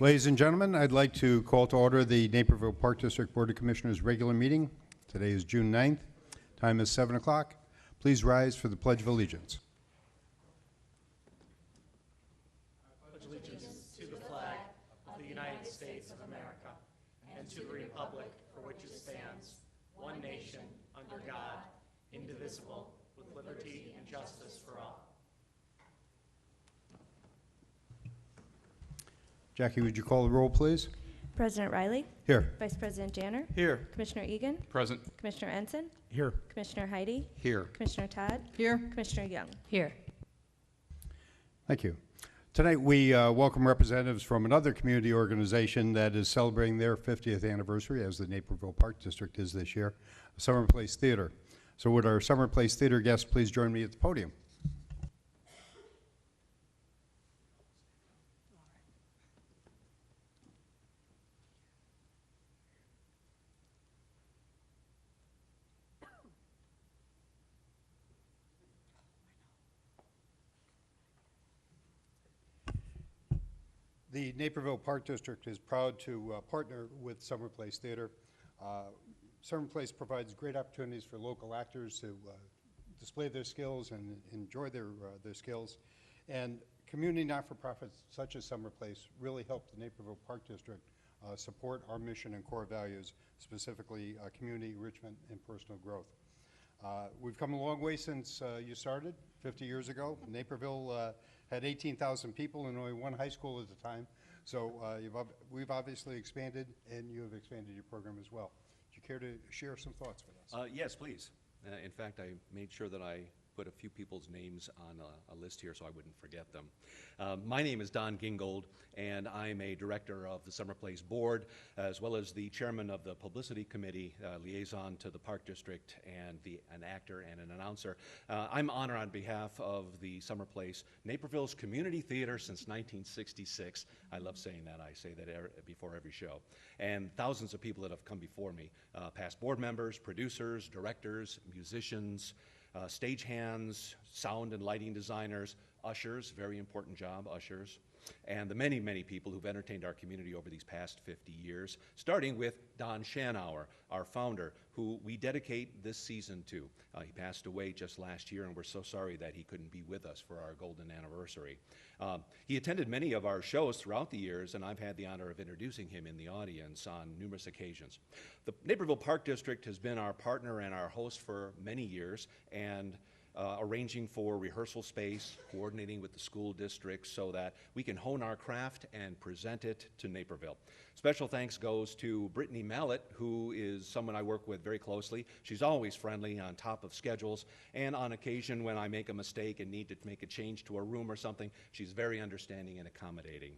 Ladies and gentlemen, I'd like to call to order the Naperville Park District Board of Commissioners regular meeting. Today is June 9th. Time is 7 o'clock. Please rise for the Pledge of Allegiance. I pledge allegiance to the flag of the United States of America and to the republic for which it stands, one nation, under God, indivisible, with liberty and justice for all. Jackie, would you call the roll, please? President Riley? Here. Vice President Janner? Here. Commissioner Egan? Present. Commissioner Ensign? Here. Commissioner Heidi? Here. Commissioner Todd? Here. Commissioner Young? Here. Thank you. Tonight we welcome representatives from another community organization that is celebrating their 50th anniversary, as the Naperville Park District is this year, Summer Place Theater. So would our Summer Place Theater guests please join me at the podium? The Naperville Park District is proud to partner with Summer Place Theater. Summer Place provides great opportunities for local actors to display their skills and enjoy their skills. And community not-for-profits such as Summer Place really help the Naperville Park District support our mission and core values, specifically community enrichment and personal growth. We've come a long way since you started 50 years ago. Naperville had 18,000 people and only one high school at the time. So we've obviously expanded, and you have expanded your program as well. Do you care to share some thoughts with us? Yes, please. In fact, I made sure that I put a few people's names on a list here so I wouldn't forget them. My name is Don Gingold, and I'm a director of the Summer Place Board, as well as the chairman of the Publicity Committee, liaison to the Park District, and an actor and an announcer. I'm honored on behalf of the Summer Place, Naperville's community theater since 1966. I love saying that. I say that before every show. And thousands of people that have come before me, past board members, producers, directors, musicians, stagehands, sound and lighting designers, ushers, very important job, ushers, and the many, many people who've entertained our community over these past 50 years, starting with Don Schanauer, our founder, who we dedicate this season to. He passed away just last year, and we're so sorry that he couldn't be with us for our golden anniversary. He attended many of our shows throughout the years, and I've had the honor of introducing him in the audience on numerous occasions. The Naperville Park District has been our partner and our host for many years, and arranging for rehearsal space, coordinating with the school districts so that we can hone our craft and present it to Naperville. Special thanks goes to Brittany Mallet, who is someone I work with very closely. She's always friendly, on top of schedules, and on occasion when I make a mistake and need to make a change to a room or something, she's very understanding and accommodating.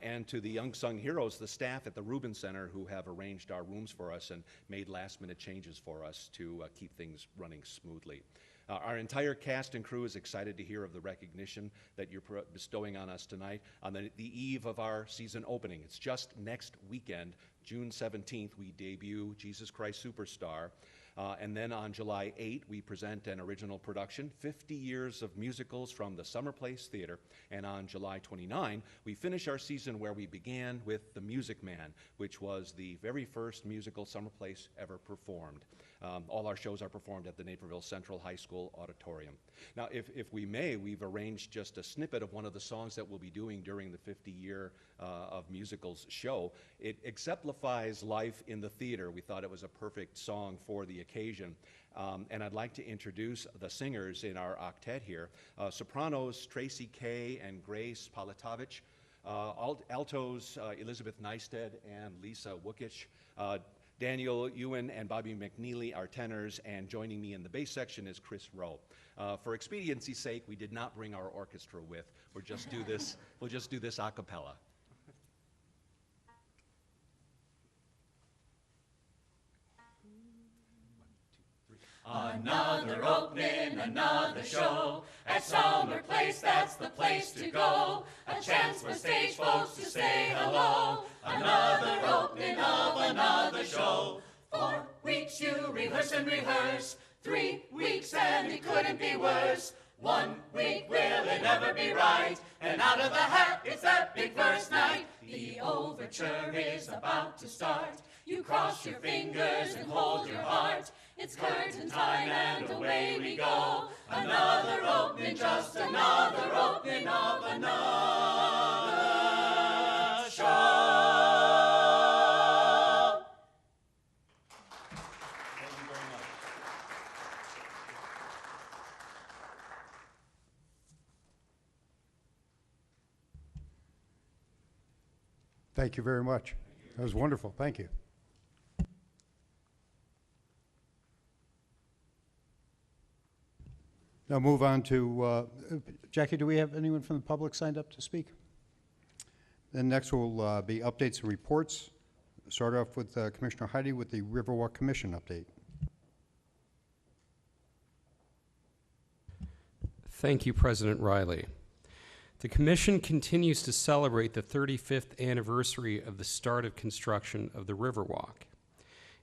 And to the unsung heroes, the staff at the Rubin Center, who have arranged our rooms for us and made last-minute changes for us to keep things running smoothly. Our entire cast and crew is excited to hear of the recognition that you're bestowing on us tonight on the eve of our season opening. It's just next weekend, June 17th, we debut Jesus Christ Superstar. And then on July 8th, we present an original production, 50 years of musicals from the Summer Place Theater. And on July 29th, we finish our season where we began with The Music Man, which was the very first musical Summer Place ever performed. All our shows are performed at the Naperville Central High School Auditorium. Now, if we may, we've arranged just a snippet of one of the songs that we'll be doing during the 50-year of musicals show. It exemplifies life in the theater. We thought it was a perfect song for the occasion. And I'd like to introduce the singers in our octet here. Sopranos Tracy Kay and Grace Politovich. Altos Elizabeth Neisted and Lisa Wookich. Daniel Ewan and Bobby McNeely are tenors, and joining me in the bass section is Chris Rowe. For expediency's sake, we did not bring our orchestra with. We'll just do this a cappella. Another opening, another show. At Summer Place, that's the place to go. A chance for stage folks to say hello. Another opening of another show. 4 weeks you rehearse and rehearse. 3 weeks and it couldn't be worse. 1 week will it ever be right? And out of the hat, it's that big first night. The overture is about to start. You cross your fingers and hold your heart. It's curtain time and away we go. Another opening, just another opening of another show. Thank you very much. Thank you very much. That was wonderful. Thank you. Now move on to, Jackie, do we have anyone from the public signed up to speak? Then next will be updates and reports. Start off with Commissioner Heidi with the Riverwalk Commission update. Thank you, President Riley. The Commission continues to celebrate the 35th anniversary of the start of construction of the Riverwalk.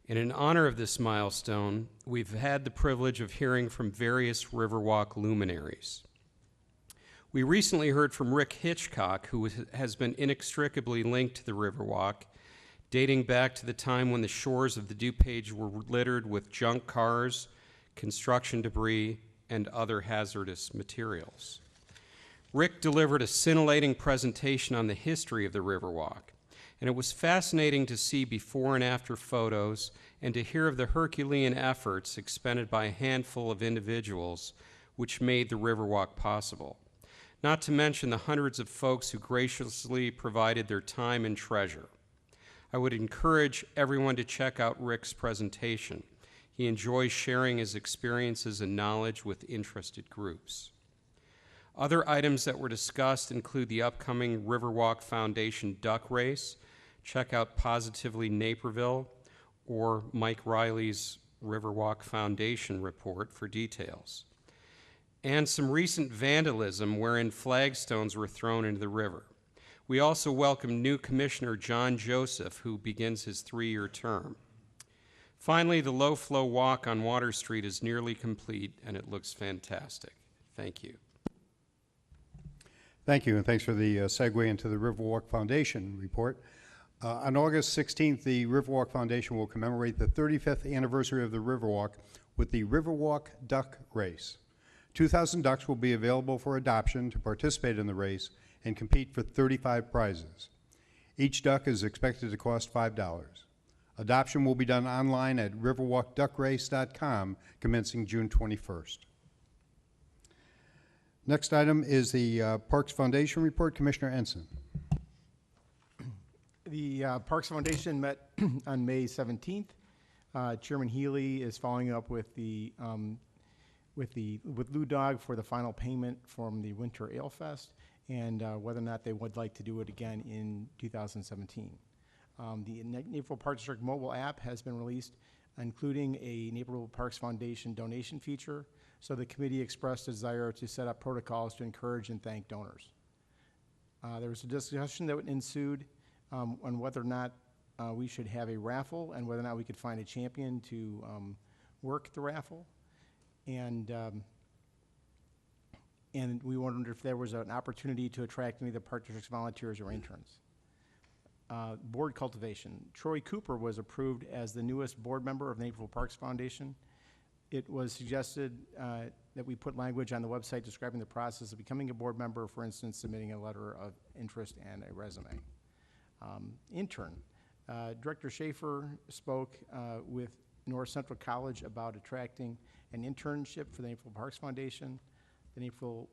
And in honor of this milestone, we've had the privilege of hearing from various Riverwalk luminaries. We recently heard from Rick Hitchcock, who has been inextricably linked to the Riverwalk, dating back to the time when the shores of the DuPage were littered with junk cars, construction debris, and other hazardous materials. Rick delivered a scintillating presentation on the history of the Riverwalk, and it was fascinating to see before and after photos and to hear of the Herculean efforts expended by a handful of individuals which made the Riverwalk possible, not to mention the hundreds of folks who graciously provided their time and treasure. I would encourage everyone to check out Rick's presentation. He enjoys sharing his experiences and knowledge with interested groups. Other items that were discussed include the upcoming Riverwalk Foundation Duck Race. Check out Positively Naperville or Mike Riley's Riverwalk Foundation report for details. And some recent vandalism wherein flagstones were thrown into the river. We also welcome new Commissioner John Joseph, who begins his 3-year term. Finally, the low-flow walk on Water Street is nearly complete, and it looks fantastic. Thank you. Thank you, and thanks for the segue into the Riverwalk Foundation report. On August 16th, the Riverwalk Foundation will commemorate the 35th anniversary of the Riverwalk with the Riverwalk Duck Race. 2,000 ducks will be available for adoption to participate in the race and compete for 35 prizes. Each duck is expected to cost $5. Adoption will be done online at riverwalkduckrace.com commencing June 21st. Next item is the Parks Foundation report. Commissioner Ensign. The Parks Foundation met on May 17th. Chairman Healy is following up with Lou Dog for the final payment from the Winter Ale Fest and whether or not they would like to do it again in 2017. The Naperville Park District mobile app has been released, including a Naperville Parks Foundation donation feature. So the committee expressed a desire to set up protocols to encourage and thank donors. There was a discussion that ensued on whether or not we should have a raffle and whether or not we could find a champion to work the raffle. And we wondered if there was an opportunity to attract any of the Park District's volunteers or interns. Board cultivation. Troy Cooper was approved as the newest board member of the Naperville Parks Foundation. It was suggested that we put language on the website describing the process of becoming a board member, for instance, submitting a letter of interest and a resume. Intern. Director Schaefer spoke with North Central College about attracting an internship for the Naperville Parks Foundation. The Naperville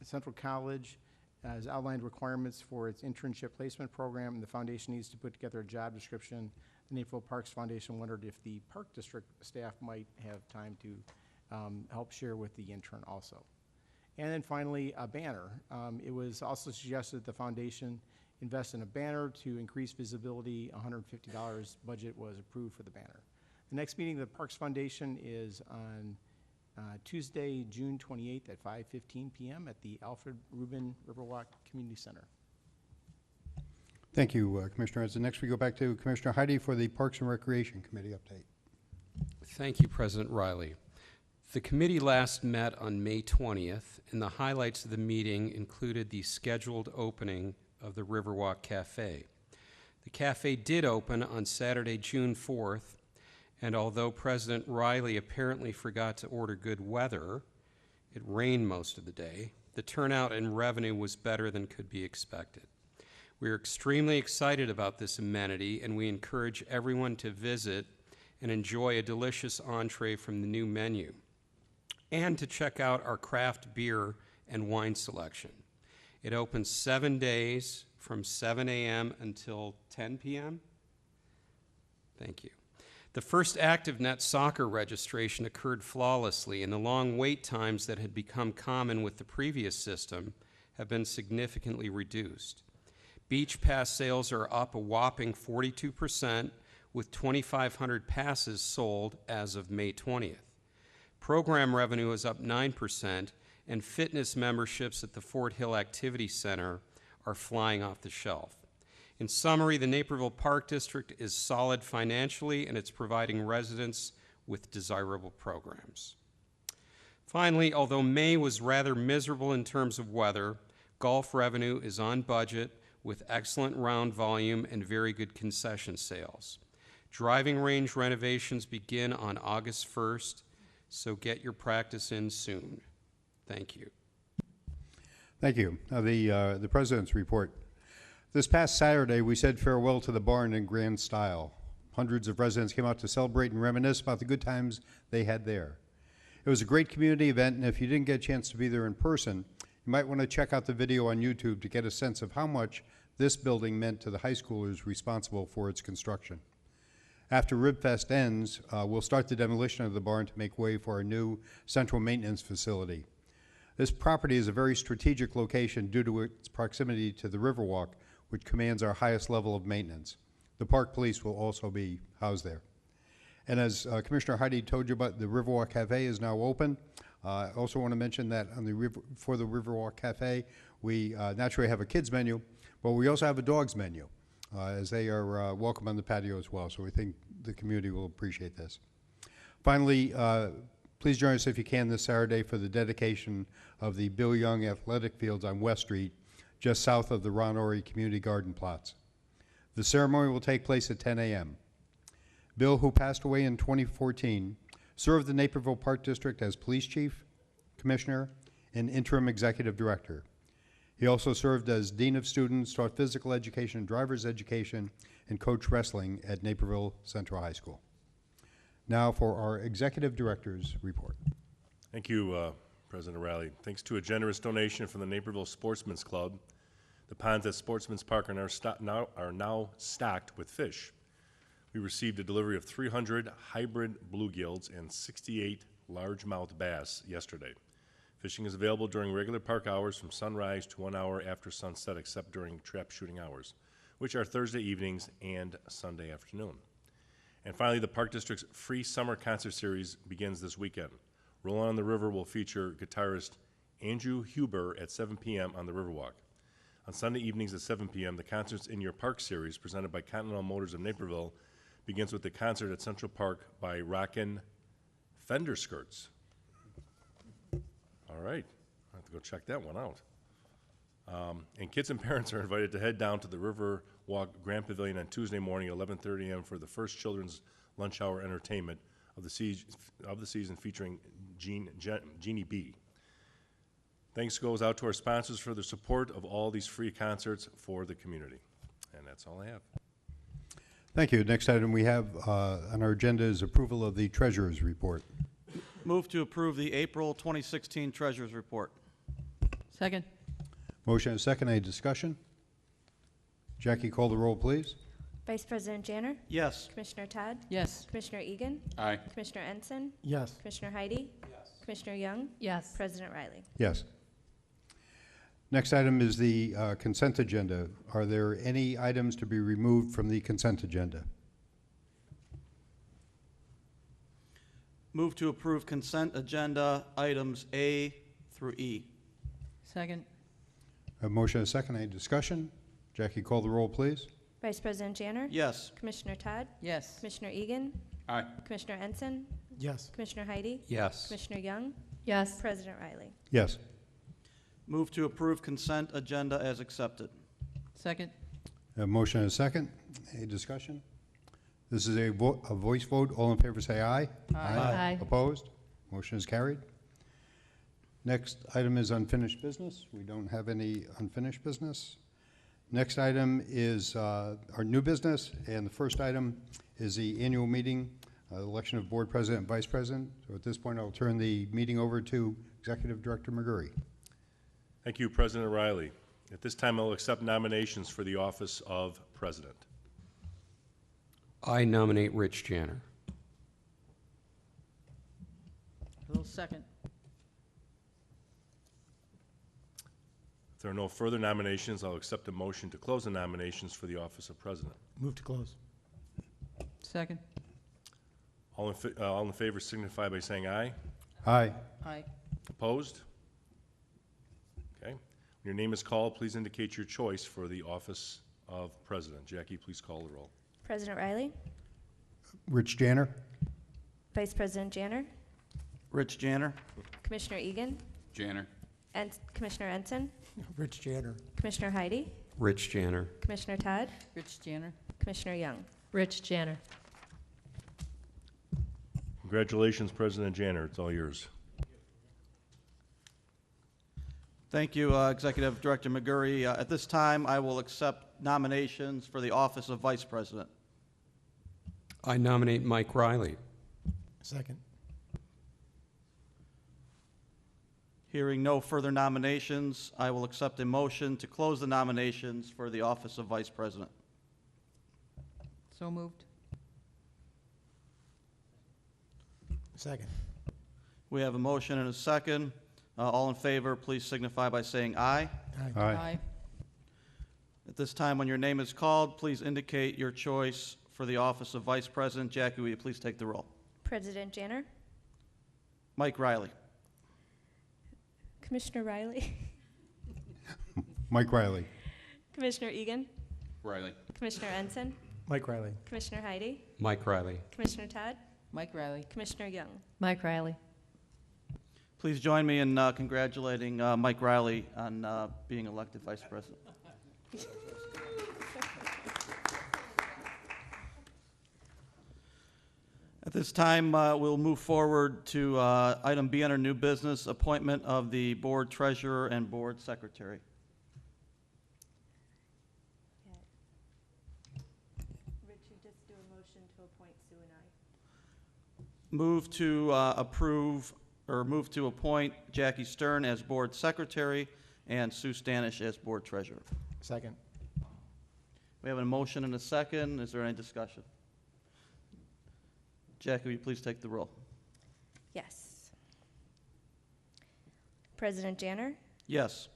Central College has outlined requirements for its internship placement program, and the foundation needs to put together a job description. The Naperville Parks Foundation wondered if the Park District staff might have time to help share with the intern also. And then finally, a banner. It was also suggested that the foundation invest in a banner to increase visibility. $150 budget was approved for the banner. The next meeting of the Parks Foundation is on Tuesday, June 28th at 5:15 p.m. at the Alfred Rubin Riverwalk Community Center. Thank you, Commissioner Ensign. Next, we go back to Commissioner Heidi for the Parks and Recreation Committee update. Thank you, President Riley. The committee last met on May 20th, and the highlights of the meeting included the scheduled opening of the Riverwalk Cafe. The cafe did open on Saturday, June 4th, and although President Riley apparently forgot to order good weather, it rained most of the day, the turnout and revenue was better than could be expected. We are extremely excited about this amenity, and we encourage everyone to visit and enjoy a delicious entree from the new menu, and to check out our craft beer and wine selection. It opens 7 days from 7 a.m. until 10 p.m. Thank you. The first active net soccer registration occurred flawlessly, and the long wait times that had become common with the previous system have been significantly reduced. Beach pass sales are up a whopping 42%, with 2,500 passes sold as of May 20th. Program revenue is up 9%, and fitness memberships at the Fort Hill Activity Center are flying off the shelf. In summary, the Naperville Park District is solid financially, and it's providing residents with desirable programs. Finally, although May was rather miserable in terms of weather, golf revenue is on budget with excellent round volume and very good concession sales. Driving range renovations begin on August 1st, so get your practice in soon. Thank you. Thank you. Now the President's report. This past Saturday, we said farewell to the barn in grand style. Hundreds of residents came out to celebrate and reminisce about the good times they had there. It was a great community event, and if you didn't get a chance to be there in person, you might want to check out the video on YouTube to get a sense of how much this building meant to the high schoolers responsible for its construction. After RibFest ends, we'll start the demolition of the barn to make way for our new central maintenance facility. This property is a very strategic location due to its proximity to the Riverwalk, which commands our highest level of maintenance. The Park Police will also be housed there. And as Commissioner Heidi told you about, the Riverwalk Cafe is now open. I also want to mention that on for the Riverwalk Cafe, we naturally have a kids menu, but we also have a dogs menu, as they are welcome on the patio as well. So we think the community will appreciate this. Finally, please join us if you can this Saturday for the dedication of the Bill Young Athletic Fields on West Street, just south of the Ron Ory Community Garden plots. The ceremony will take place at 10 a.m. Bill, who passed away in 2014, served the Naperville Park District as police chief, commissioner, and interim executive director. He also served as dean of students, taught physical education, driver's education, and coached wrestling at Naperville Central High School. Now for our executive director's report. Thank you, President Riley. Thanks to a generous donation from the Naperville Sportsman's Club, the ponds at Sportsman's Park are now stocked with fish. We received a delivery of 300 hybrid bluegills and 68 largemouth bass yesterday. Fishing is available during regular park hours from sunrise to 1 hour after sunset, except during trap shooting hours, which are Thursday evenings and Sunday afternoon. And finally, the Park District's free summer concert series begins this weekend. Rollin' on the River will feature guitarist Andrew Huber at 7 p.m. on the Riverwalk. On Sunday evenings at 7 p.m., the Concerts in Your Park series, presented by Continental Motors of Naperville, begins with the concert at Central Park by Rockin' Fender Skirts. All right, I'll have to go check that one out. And kids and parents are invited to head down to the Riverwalk Grand Pavilion on Tuesday morning at 11:30 a.m. for the first children's lunch hour entertainment of the season featuring Jeannie B. Thanks goes out to our sponsors for the support of all these free concerts for the community. And that's all I have. Thank you. Next item we have on our agenda is approval of the treasurer's report. Move to approve the April 2016 Treasurers Report. Second. Motion and second. Any discussion? Jackie, call the roll, please. Vice President Janner? Yes. Commissioner Todd? Yes. Commissioner Egan? Aye. Commissioner Ensign? Yes. Commissioner Heidi? Yes. Commissioner Young? Yes. President Riley? Yes. Next item is the consent agenda. Are there any items to be removed from the consent agenda? Move to approve consent agenda items A through E. Second. A motion and a second. Any discussion? Jackie, call the roll, please. Vice President Janner? Yes. Commissioner Todd? Yes. Commissioner Egan? Aye. Commissioner Ensign? Yes. Commissioner Heidi? Yes. Commissioner Young? Yes. President Riley? Yes. Move to approve consent agenda as accepted. Second. A motion and a second. Any discussion? This is a voice vote. All in favor say aye. Aye. Opposed? Motion is carried. Next item is unfinished business. We don't have any unfinished business. Next item is our new business, and the first item is the annual meeting, election of board president and vice president. So at this point, I'll turn the meeting over to Executive Director McGurry. Thank you, President Riley. At this time, I'll accept nominations for the office of president. I nominate Rich Janner. Little second. If there are no further nominations, I'll accept a motion to close the nominations for the office of president. Move to close. Second. All in favor signify by saying aye. Aye. Aye. Opposed? Okay. When your name is called, please indicate your choice for the office of president. Jackie, please call the roll. President Riley? Rich Janner. Vice President Janner? Rich Janner. Commissioner Egan? Janner. And Commissioner Ensign? Rich Janner. Commissioner Heidi? Rich Janner. Commissioner Todd? Rich Janner. Commissioner Young? Rich Janner. Congratulations, President Janner. It's all yours. Thank you, Executive Director McGurry. At this time, I will accept nominations for the office of vice president. I nominate Mike Riley. Second. Hearing no further nominations, I will accept a motion to close the nominations for the office of vice president. So moved. Second. We have a motion and a second. All in favor, please signify by saying aye. Aye. At this time, when your name is called, please indicate your choice for the office of vice president. Jackie, will you please take the roll? President Janner? Mike Riley. Commissioner Riley? Mike Riley. Commissioner Egan? Riley. Commissioner Ensign? Mike Riley. Commissioner Heidi? Mike Riley. Commissioner Todd? Mike Riley. Commissioner Young? Mike Riley. Please join me in congratulating Mike Riley on being elected vice president. At this time, we'll move forward to item B under new business, appointment of the board treasurer and board secretary. Rich, you just do a motion to appoint Sue and I. Move to appoint Jackie Stern as board secretary and Sue Stanish as board treasurer. Second. We have a motion and a second. Is there any discussion? Jackie, will you please take the roll? Yes. President Janner? Yes.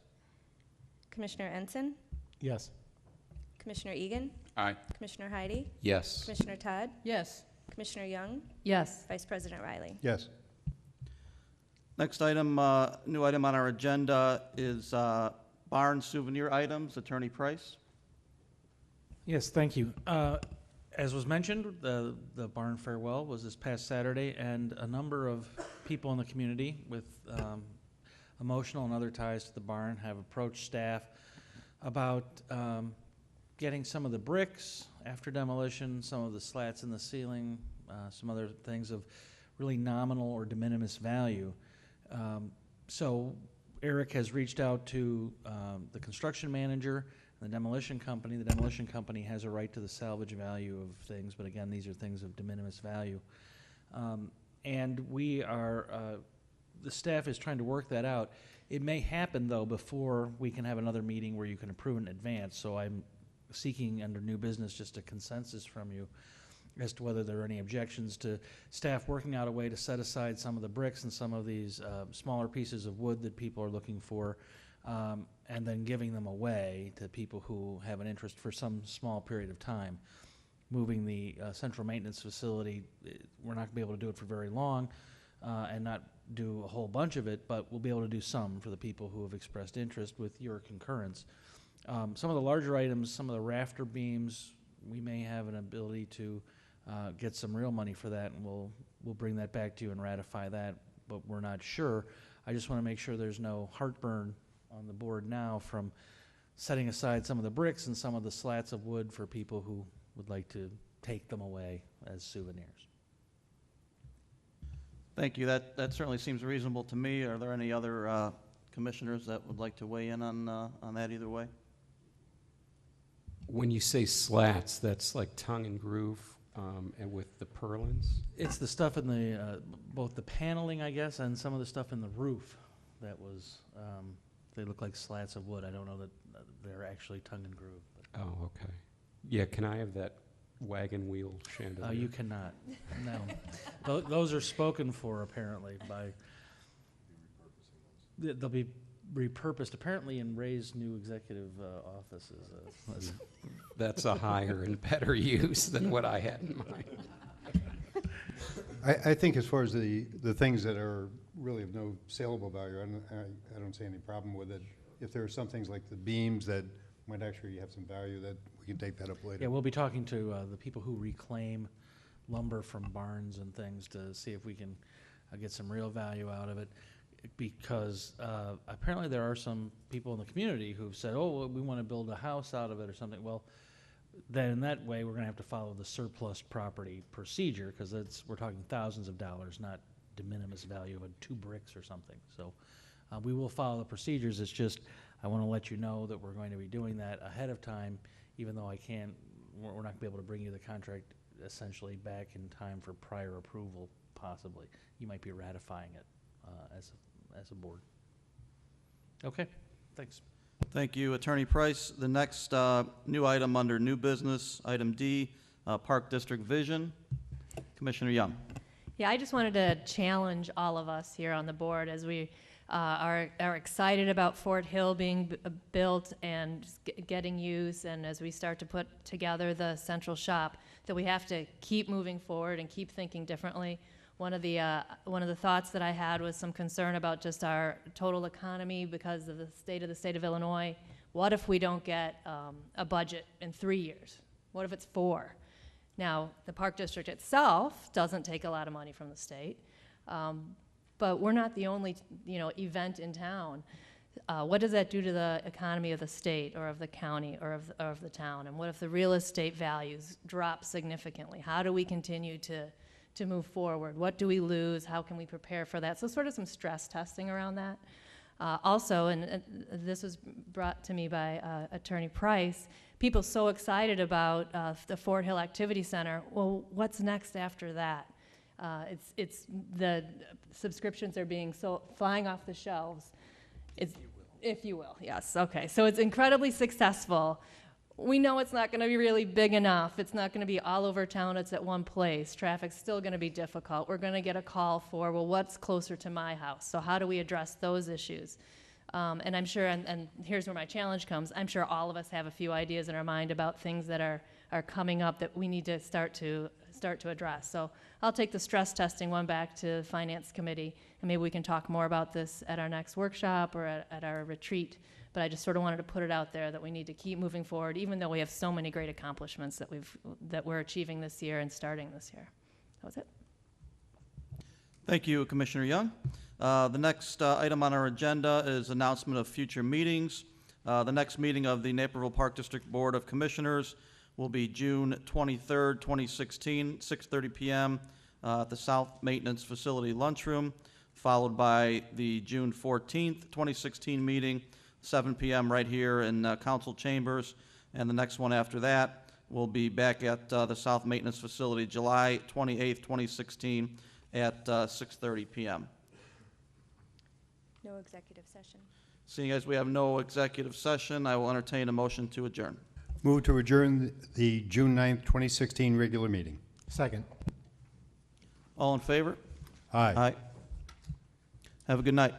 Commissioner Ensign? Yes. Commissioner Egan? Aye. Commissioner Heidi? Yes. Commissioner Todd? Yes. Commissioner Young? Yes. Vice President Riley? Yes. Next item, new item on our agenda is barn souvenir items. Attorney Price. Yes, thank you. As was mentioned, the barn farewell was this past Saturday, and a number of people in the community with emotional and other ties to the barn have approached staff about getting some of the bricks after demolition, some of the slats in the ceiling, some other things of really nominal or de minimis value. So Eric has reached out to the construction manager, the demolition company. The demolition company has a right to the salvage value of things, but again, these are things of de minimis value. And we are, the staff is trying to work that out. It may happen, though, before we can have another meeting where you can approve in advance, so I'm seeking under new business just a consensus from you as to whether there are any objections to staff working out a way to set aside some of the bricks and some of these smaller pieces of wood that people are looking for, and then giving them away to people who have an interest for some small period of time. Moving the central maintenance facility, we're not going to be able to do it for very long and not do a whole bunch of it, but we'll be able to do some for the people who have expressed interest with your concurrence. Some of the larger items, some of the rafter beams, we may have an ability to get some real money for that, and we'll we'll bring that back to you and ratify that, but we're not sure. I just want to make sure there's no heartburn on the board now from setting aside some of the bricks and some of the slats of wood for people who would like to take them away as souvenirs. Thank you. That certainly seems reasonable to me. Are there any other commissioners that would like to weigh in on that either way? When you say slats, that's like tongue and groove, and with the purlins? It's the stuff in the, both the paneling, I guess, and some of the stuff in the roof that was, they look like slats of wood. I don't know that they're actually tongue and groove. But. Oh, okay. Yeah, can I have that wagon wheel chandelier? You cannot, no. Those are spoken for, apparently, by, they'll be repurposed, apparently, in Ray's new executive offices. That's a higher and better use than what I had in mind. I think as far as the things that are really of no saleable value, I don't see any problem with it. If there are some things like the beams that might actually have some value, that we can take that up later. Yeah, we'll be talking to the people who reclaim lumber from barns and things to see if we can get some real value out of it. Because apparently there are some people in the community who've said, oh, well, we want to build a house out of it or something. Well, then in that way, we're going to have to follow the surplus property procedure, because we're talking thousands of dollars, not de minimis value of 2 bricks or something. So we will follow the procedures. It's just, I want to let you know that we're going to be doing that ahead of time, even though we're not going to be able to bring you the contract essentially back in time for prior approval, possibly. You might be ratifying it as a board. Okay, thanks. Thank you, Attorney Price. The next new item under new business, item D, Park District Vision. Commissioner Young. Yeah, I just wanted to challenge all of us here on the board as we are excited about Fort Hill being built and getting used, and as we start to put together the central shop, that we have to keep moving forward and keep thinking differently. One of the thoughts that I had was some concern about just our total economy because of the state of Illinois. What if we don't get a budget in 3 years? What if it's 4? Now, the Park District itself doesn't take a lot of money from the state, but we're not the only event in town. What does that do to the economy of the state or of the county or of the town? And what if the real estate values drop significantly? How do we continue to move forward? What do we lose? How can we prepare for that? So sort of some stress testing around that. Also, and this was brought to me by Attorney Price, people so excited about the Fort Hill Activity Center. Well, what's next after that? It's the subscriptions are being flying off the shelves. If you will, yes. Okay, so it's incredibly successful. We know it's not going to be really big enough. It's not going to be all over town. It's at one place. Traffic's still going to be difficult. We're going to get a call for, well, what's closer to my house? So how do we address those issues? And I'm sure, and here's where my challenge comes, I'm sure all of us have a few ideas in our mind about things that are coming up that we need to start to address. So I'll take the stress testing one back to the Finance Committee, and maybe we can talk more about this at our next workshop or at our retreat. But I just sort of wanted to put it out there that we need to keep moving forward, even though we have so many great accomplishments that we're achieving this year and starting this year. That was it. Thank you, Commissioner Young. The next item on our agenda is announcement of future meetings. The next meeting of the Naperville Park District Board of Commissioners will be June 23rd, 2016, 6:30 p.m. At the South Maintenance Facility lunchroom, followed by the June 14th, 2016 meeting, 7 p.m. right here in council chambers, and the next one after that will be back at the South Maintenance Facility, July 28th, 2016, at 6:30 p.m. No executive session. Seeing as we have no executive session, I will entertain a motion to adjourn. Move to adjourn the June 9th, 2016 regular meeting. Second. All in favor? Aye. Have a good night.